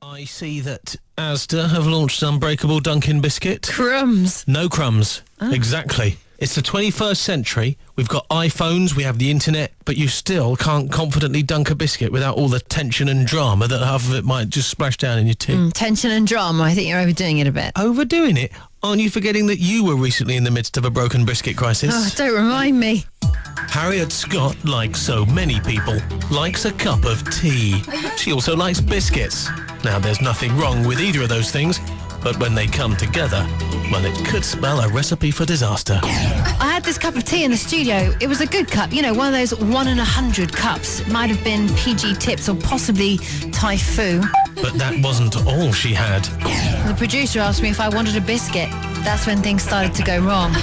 I see that Asda have launched an unbreakable Dunkin' biscuit. Crumbs. No crumbs. Oh. Exactly. It's the 21st century. We've got iPhones, we have the internet, but you still can't confidently dunk a biscuit without all the tension and drama that half of it might just splash down in your tea. Tension and drama. I think you're overdoing it a bit. Overdoing it? Aren't you forgetting that you were recently in the midst of a broken biscuit crisis? Oh, don't remind me. Harriet Scott, like so many people, likes a cup of tea. She also likes biscuits. Now, there's nothing wrong with either of those things, but when they come together, well, it could spell a recipe for disaster. I had this cup of tea in the studio. It was a good cup, you know, one of those 1 in 100 cups. It might have been PG Tips or possibly Typhoon. But that wasn't all she had. The producer asked me if I wanted a biscuit. That's when things started to go wrong.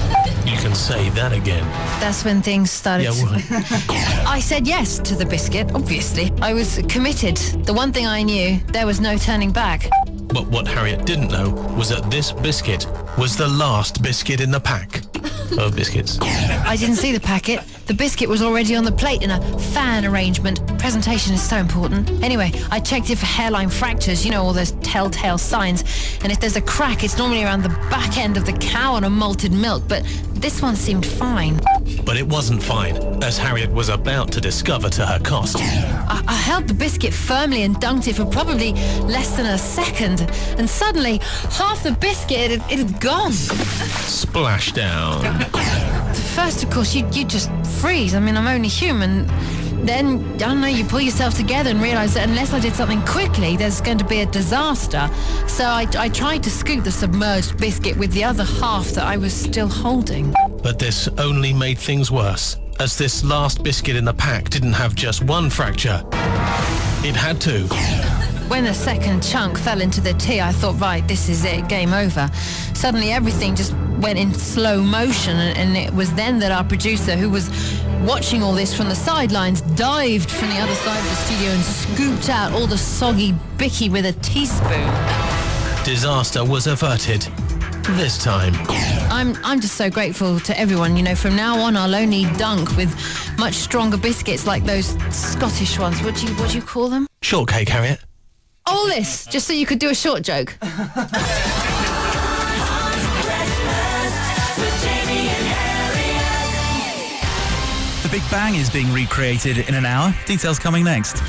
You can say that again. That's when things started I said yes to the biscuit, obviously. I was committed. The one thing I knew, there was no turning back. But what Harriet didn't know was that this biscuit was the last biscuit in the pack of biscuits. I didn't see the packet. The biscuit was already on the plate in a fan arrangement. Presentation is so important. Anyway, I checked it for hairline fractures, you know, all those telltale signs. And if there's a crack, it's normally around the back end of the cow on a malted milk. But this one seemed fine. But it wasn't fine, as Harriet was about to discover to her cost. I held the biscuit firmly and dunked it for probably less than a second. And suddenly, half the biscuit, it had gone. Splashdown. First, of course, you just freeze. I mean, I'm only human. Then, I don't know, you pull yourself together and realise that unless I did something quickly, there's going to be a disaster. So I tried to scoop the submerged biscuit with the other half that I was still holding. But this only made things worse, as this last biscuit in the pack didn't have just one fracture. It had two. When the second chunk fell into the tea, I thought, right, this is it, game over. Suddenly everything just went in slow motion, and it was then that our producer, who was watching all this from the sidelines, dived from the other side of the studio and scooped out all the soggy bicky with a teaspoon. Disaster was averted. This time. I'm just so grateful to everyone. You know, from now on, I'll only dunk with much stronger biscuits like those Scottish ones. What do you call them? Shortcake, Harriet. All this, just so you could do a short joke. The Big Bang is being recreated in an hour. Details coming next.